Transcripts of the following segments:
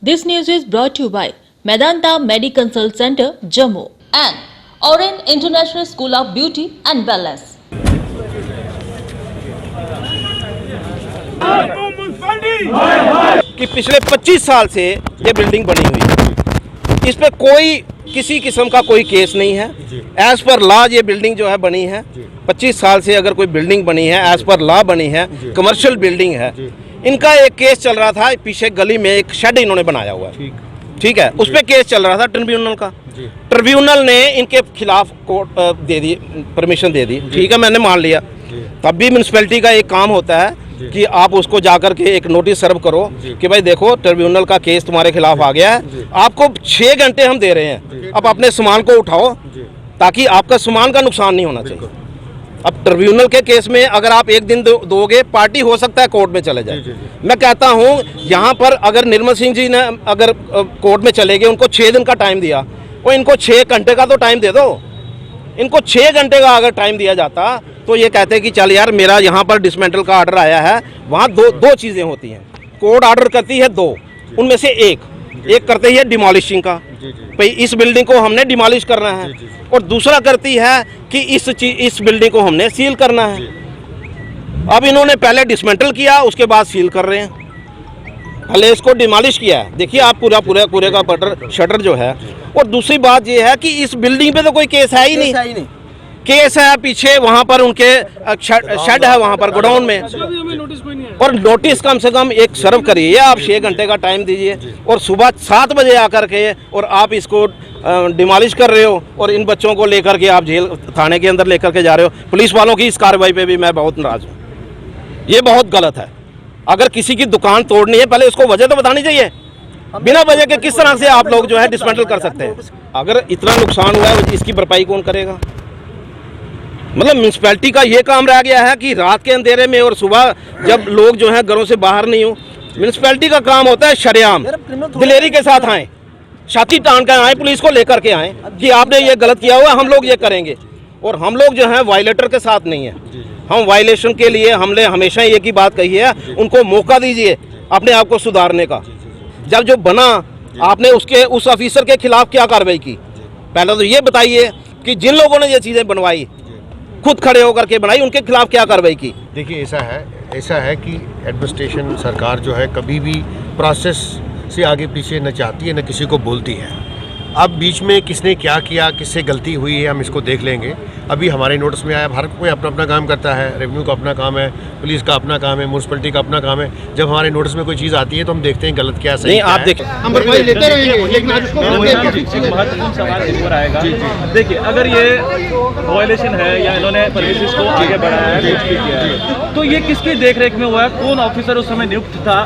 This news is brought to you by Medanta Mediconsult Center, Jammu and Oren International School of Beauty and Wellness. कि पिछले 25 साल से ये building बनी हुई है, इस पे कोई किसी किस्म का कोई केस नहीं है। एज पर लॉ ये बिल्डिंग जो है बनी है। 25 साल से अगर कोई बिल्डिंग बनी है, एज पर लॉ बनी है, कमर्शियल बिल्डिंग है। इनका एक केस चल रहा था, पीछे गली में एक शेड इन्होंने बनाया हुआ है, ठीक है, उस पर केस चल रहा था ट्रिब्यूनल का। ट्रिब्यूनल ने इनके खिलाफ कोर्ट दे दी, परमिशन दे दी, ठीक है, मैंने मान लिया। तब भी म्यूनसिपैलिटी का एक काम होता है कि आप उसको जाकर के एक नोटिस सर्व करो कि भाई देखो ट्रिब्यूनल का केस तुम्हारे खिलाफ आ गया है, आपको 6 घंटे हम दे रहे हैं, अब अपने सामान को उठाओ ताकि आपका सामान का नुकसान नहीं होना चाहिए। अब ट्रिब्यूनल के केस में अगर आप एक दिन दोगे, पार्टी हो सकता है कोर्ट में चले जाए। मैं कहता हूँ यहाँ पर अगर निर्मल सिंह जी ने अगर कोर्ट में चले गए, उनको 6 दिन का टाइम दिया, वो इनको 6 घंटे का तो टाइम दे दो। इनको 6 घंटे का अगर टाइम दिया जाता तो ये कहते कि चल यार मेरा यहाँ पर डिसमेंटल का ऑर्डर आया है। वहाँ दो चीज़ें होती हैं, कोर्ट ऑर्डर करती है 2, उनमें से एक करती है डिमोलिशिंग का, भाई इस बिल्डिंग को हमने डिमोलिश करना है, और दूसरा करती है कि इस बिल्डिंग को हमने सील करना है। अब इन्होंने पहले डिसमेंटल किया, उसके बाद सील कर रहे हैं। पहले इसको डिमोलिश किया है, देखिए आप पूरे का शटर जो है। और दूसरी बात ये है कि इस बिल्डिंग पे तो कोई केस है ही नहीं। केस है पीछे, वहाँ पर उनके शेड है, वहाँ पर गोडाउन में, और नोटिस कम से कम एक सर्व करिए आप, 6 घंटे का टाइम दीजिए, और सुबह 7 बजे आकर के और आप इसको डिमोलिश कर रहे हो, और इन बच्चों को लेकर के आप जेल थाने के अंदर लेकर के जा रहे हो। पुलिस वालों की इस कार्रवाई पे भी मैं बहुत नाराज हूँ, ये बहुत गलत है। अगर किसी की दुकान तोड़नी है, पहले उसको वजह तो बतानी चाहिए। बिना वजह के किस तरह से आप लोग जो है डिसमेंटल कर सकते हैं? अगर इतना नुकसान हुआ है, इसकी भरपाई कौन करेगा? मतलब म्यूनसिपैलिटी का ये काम रह गया है कि रात के अंधेरे में और सुबह जब लोग जो हैं घरों से बाहर नहीं हो, म्यूनसिपैलिटी का काम होता है शरेआम दिलेरी के साथ आए, छाती तान कर आए, पुलिस को लेकर के आए कि आपने ये गलत किया हुआ, हम लोग ये करेंगे। और हम लोग जो हैं वायलेटर के साथ नहीं है, हम वायलेशन के लिए हमने हमेशा एक ही बात कही है, उनको मौका दीजिए अपने आप को सुधारने का। जब जो बना, आपने उस ऑफिसर के खिलाफ क्या कार्रवाई की? पहले तो ये बताइए कि जिन लोगों ने ये चीज़ें बनवाई, खुद खड़े होकर के बनाई, उनके खिलाफ क्या कार्रवाई की? देखिए ऐसा है कि एडमिनिस्ट्रेशन सरकार जो है कभी भी प्रोसेस से आगे पीछे न चाहती है, न किसी को बोलती है। अब बीच में किसने क्या किया, किससे गलती हुई है, हम इसको देख लेंगे। अभी हमारे नोटिस में आया, हर कोई अपना अपना काम करता है, रेवेन्यू का अपना काम है, पुलिस का अपना काम है, म्यूनसिपैलिटी का अपना काम है। जब हमारे नोटिस में कोई चीज़ आती है तो हम देखते हैं गलत क्या सही नहीं, आप देखिए हम भरपाई लेते रहेंगे, लेकिन आज महत्वपूर्ण सवाल एक और आएगा। देखिए, अगर ये वायलेशन है या इन्होंने परमिशंस को आगे बढ़ाया है, कुछ भी किया है, तो ये किसकी देखरेख में हुआ है? कौन ऑफिसर उस समय नियुक्त था?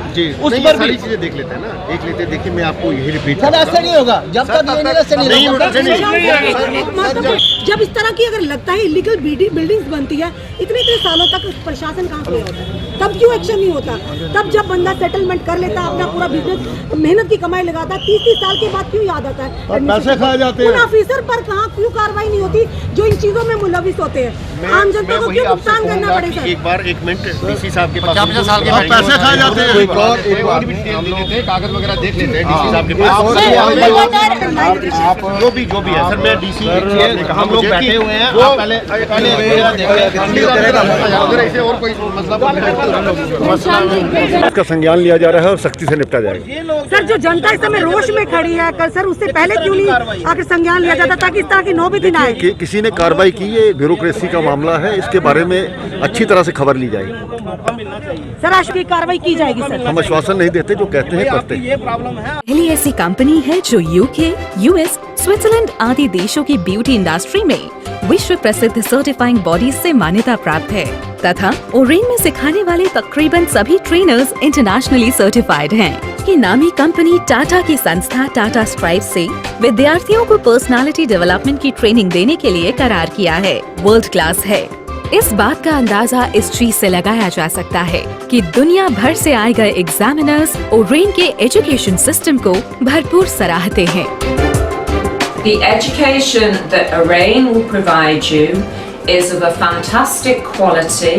उस पर भी चीज़ें देख लेते हैं ना, देख लेते हैं। देखिए मैं आपको यही रिपीट ऐसा नहीं होगा जब तक जब इस तरह की अगर लगता है इलीगल बिल्डिंग्स बनती है, इतने सालों तक प्रशासन कहाँ पे होता है? तब क्यों एक्शन नहीं होता? तब जब बंदा सेटलमेंट कर लेता है, अपना पूरा बिजनेस मेहनत की कमाई लगाता है, 30 साल के बाद क्यों याद आता है? पैसे खाए जाते हैं। उन ऑफिसर पर कहाँ क्यों कार्रवाई नहीं होती जो इन चीजों में मुलविस होते हैं? आम जनता को क्यों नुकसान करना पड़ेगा? एक बार 1 मिनट डीसी साहब के पास 50 साल के पैसे खाए जाते हैं, कागज वगैरह देख लेते हैं डीसी साहब के पास। जो भी है सर, मैं डीसी हम लोग बैठे हुए हैं, पहले इसका संज्ञान लिया जा रहा है और सख्ती से निपटा जाएगा। सर, जो जनता इस समय रोष में खड़ी है, कल सर उससे पहले क्यों नहीं आकर संज्ञान लिया जाता ताकि इस तरह की नौबत ही ना आए? किसी ने कार्रवाई की, ये ब्यूरोक्रेसी का मामला है, इसके बारे में अच्छी तरह से खबर ली जाएगी। सर, आज की कार्रवाई की जाएगी सर। हम आश्वासन नहीं देते, जो कहते हैं करते हैं। ये प्रॉब्लम है। पहली ऐसी कंपनी है जो यूके, यूएस, स्विट्जरलैंड आदि देशों की ब्यूटी इंडस्ट्री में विश्व प्रसिद्ध सर्टिफाइंग बॉडीज से मान्यता प्राप्त है तथा ओरेन में सिखाने वाले तकरीबन सभी ट्रेनर्स इंटरनेशनली सर्टिफाइड हैं। की नामी कंपनी टाटा की संस्था टाटा स्ट्राइव से विद्यार्थियों को पर्सनालिटी डेवलपमेंट की ट्रेनिंग देने के लिए करार किया है। वर्ल्ड क्लास है। इस बात का अंदाजा इस चीज से लगाया जा सकता है कि दुनिया भर से आए गए एग्जामिनर्स ओरेन के एजुकेशन सिस्टम को भरपूर सराहते हैं। The education that Oren will provide you is of a fantastic quality.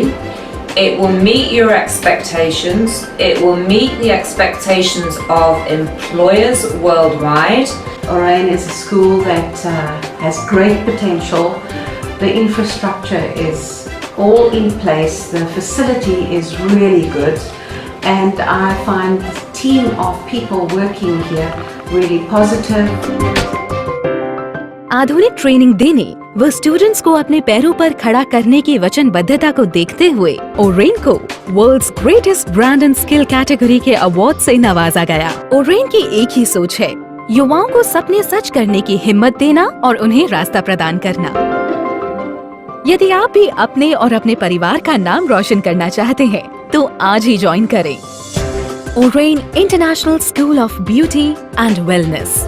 It will meet your expectations. It will meet the expectations of employers worldwide. Orain is a school that has great potential. The infrastructure is all in place. The facility is really good. And I find the team of people working here really positive. आधुनिक training देने व students को अपने पैरों पर खड़ा करने की वचनबद्धता को देखते हुए ओरेन को world's greatest brand and skill category के अवार्ड से नवाजा गया। ओरेन की एक ही सोच है, युवाओं को सपने सच करने की हिम्मत देना और उन्हें रास्ता प्रदान करना। यदि आप भी अपने और अपने परिवार का नाम रोशन करना चाहते हैं तो आज ही ज्वाइन करें Oren international school of beauty and wellness.